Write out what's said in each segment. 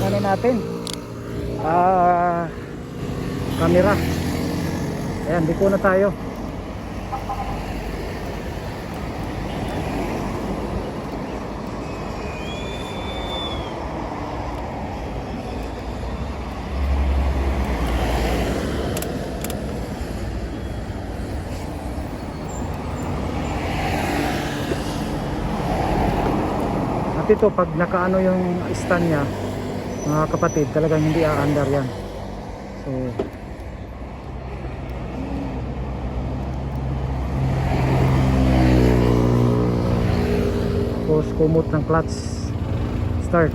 ano natin, camera. Ayan, diko na tayo. At ito, pag nakaano yung stand nya, mga kapatid, talagang hindi aandar yan. So tapos kumot ng clutch, start.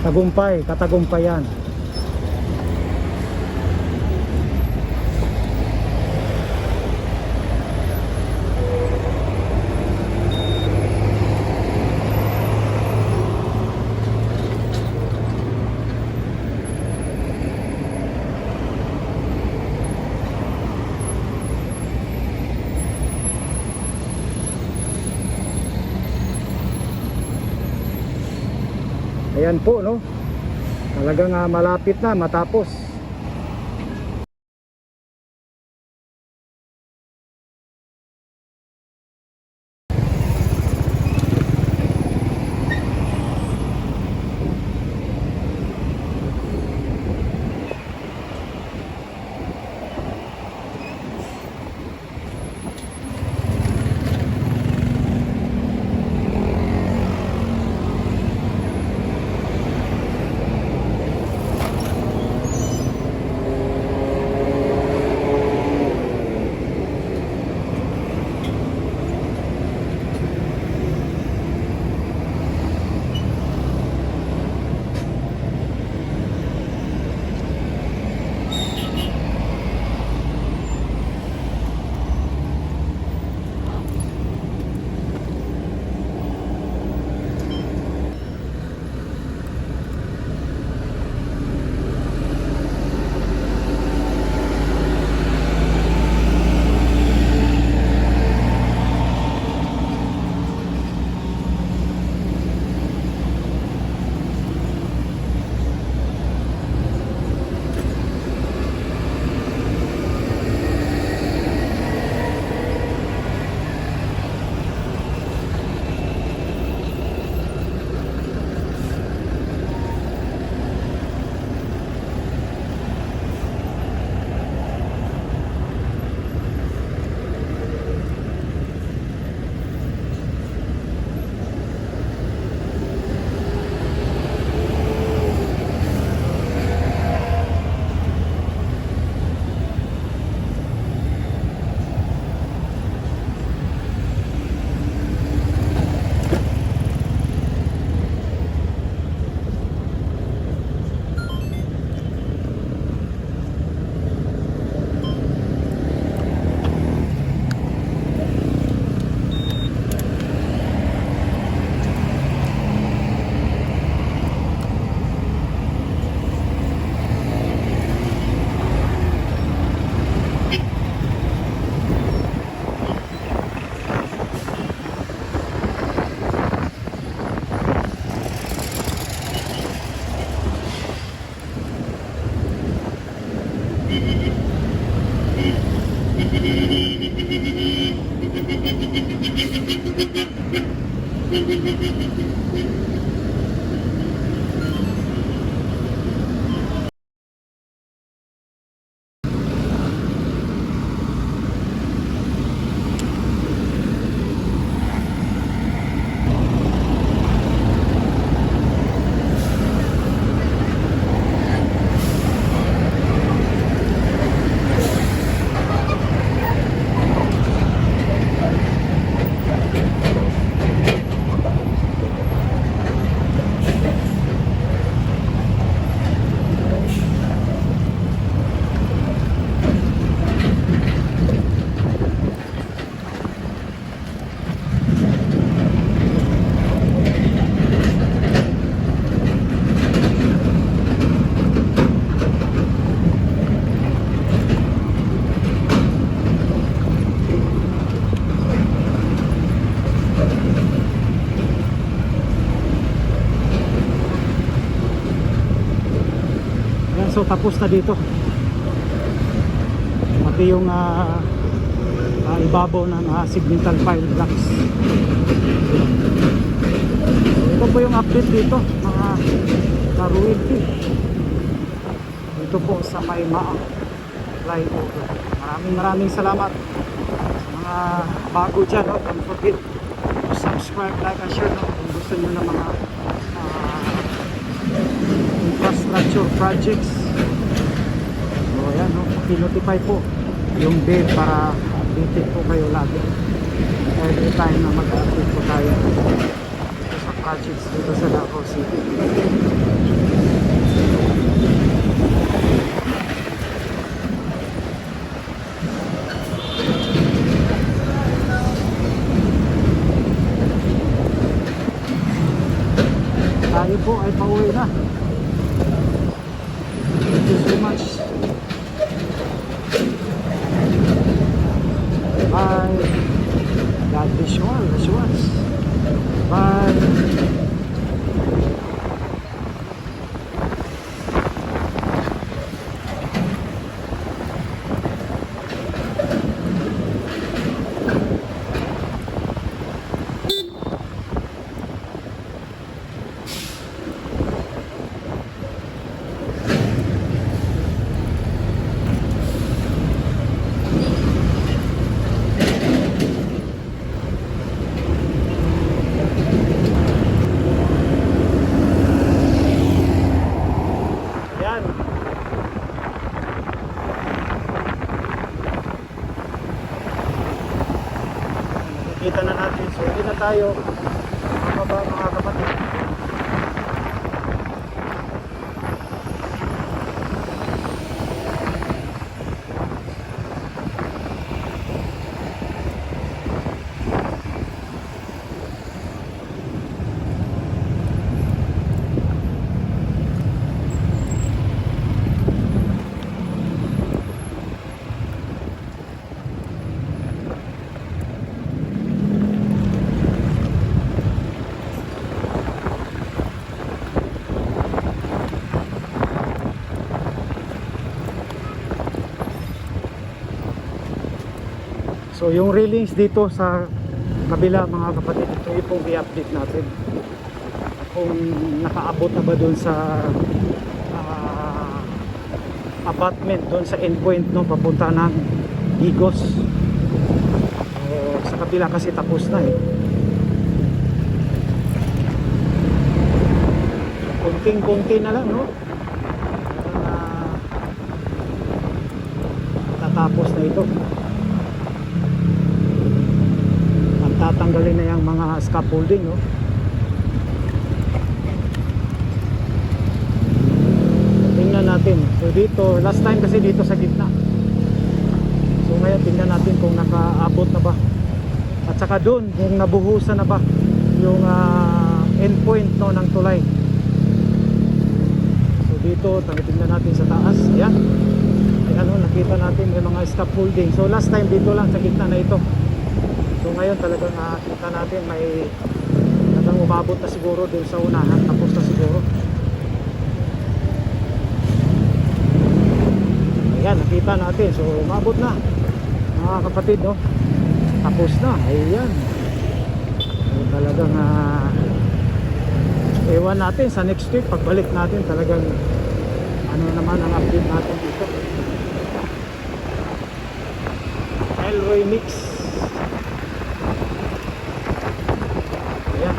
Tagumpay, katagumpayan. Ayan po, no, talagang malapit na matapos. Ayan, so tapos na dito. Pati yung ibabaw ng segmental file blocks. Ito po yung update dito mga karuwilti. Ito po sa Maymaang flyover. Maraming salamat sa mga bago dyan, no? Don't forget to subscribe, like, and share, no? Kung gusto nyo ng mga infrastructure projects. So ayan, no? Pinotify po yung bell para updated po kayo lagi every time na mag-update po tayo sa projects dito sa Davao City. Tayo po ay pauwi na. Thank you so much. Bye. God bless you all. Bless you all. Bye. Kita na natin. So hindi na tayo mababa mga kapatid. So yung railings dito sa kabila mga kapatid, ito yung pong i-update natin kung nakaabot na ba dun sa abutment dun sa endpoint, no, papunta ng Igos. Sa kabila kasi tapos na kunting-kunti na lang, no, tatapos na ito. Tatanggalin na yung mga scaffolding, no? Tingnan natin. So dito, last time kasi dito sa gitna. So ngayon tingnan natin kung nakaabot na ba. At saka doon, kung nabuhusan na ba yung endpoint, no, ng tulay. So dito, tingnan natin sa taas. Ayan. Ayan, no, nakita natin yung mga scaffolding. So last time dito lang sa gitna na ito. So ngayon talagang nakita natin may talagang umabot na siguro doon sa unahan, tapos na siguro. Ayan, nakita natin. So umabot na mga kapatid, no? Tapos na. Ayan. So talagang ewan natin sa next week pagbalik natin talagang ano naman ang update natin dito. Elroy Mix. Ayan.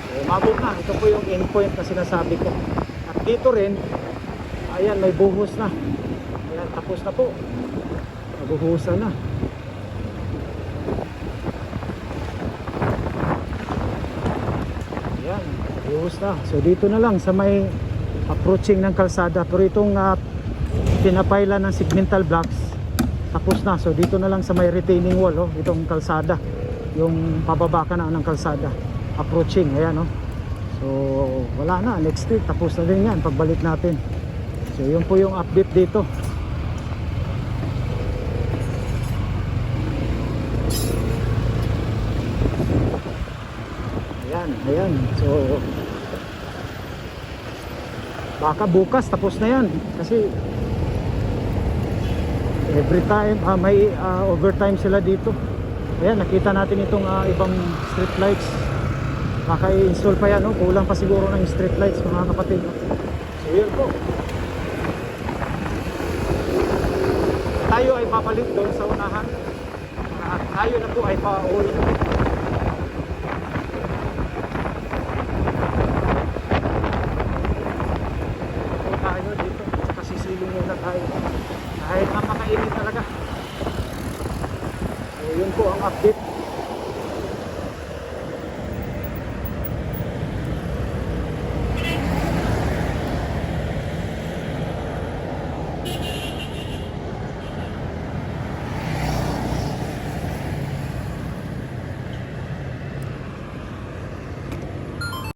So, umabot na. Ito po yung endpoint na sinasabi ko. At dito rin, ayan, may buhos na. Ayan, tapos na po. Nabuhusan na. Ayan, buhos na. So dito na lang sa may approaching ng kalsada. Pero itong pinapailan ng segmental blocks, tapos na. So dito na lang sa may retaining wall, oh, itong kalsada. Yung pababa ka na ng kalsada. Approaching, ayan, oh. So wala na, next week tapos na din yan pagbalik natin. So yun po yung update dito. Ayan, ayan. So baka bukas tapos na yan kasi every time may overtime sila dito. Ayan, nakita natin itong ibang street lights. Baka i-install pa yan, no? Kulang pa siguro ng street lights, mga kapatid, no? So yun po, tayo ay babalik doon sa unahan at tayo na po ay pauwi.